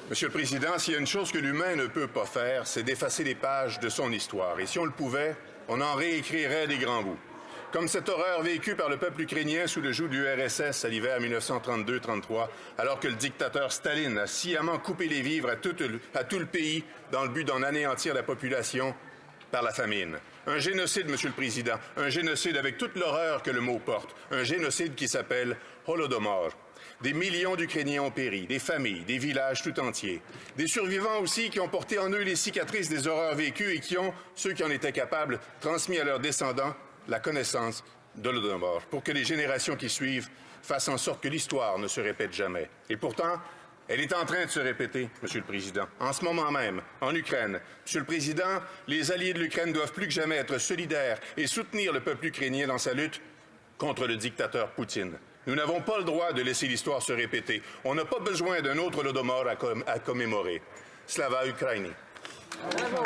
Monsieur le Président, s'il y a une chose que l'humain ne peut pas faire, c'est d'effacer les pages de son histoire. Et si on le pouvait, on en réécrirait des grands bouts. Comme cette horreur vécue par le peuple ukrainien sous le joug du RSS à l'hiver 1932-33, alors que le dictateur Staline a sciemment coupé les vivres à tout le pays dans le but d'en anéantir la population par la famine. Un génocide, Monsieur le Président, un génocide avec toute l'horreur que le mot porte, un génocide qui s'appelle Holodomor. Des millions d'Ukrainiens ont péri, des familles, des villages tout entiers. Des survivants aussi qui ont porté en eux les cicatrices des horreurs vécues et qui ont, ceux qui en étaient capables, transmis à leurs descendants la connaissance de l'Holodomor pour que les générations qui suivent fassent en sorte que l'histoire ne se répète jamais. Et pourtant, elle est en train de se répéter, Monsieur le Président, en ce moment même, en Ukraine. Monsieur le Président, les alliés de l'Ukraine doivent plus que jamais être solidaires et soutenir le peuple ukrainien dans sa lutte contre le dictateur Poutine. Nous n'avons pas le droit de laisser l'histoire se répéter. On n'a pas besoin d'un autre Holodomor à commémorer. Slava Ukraini. Bravo.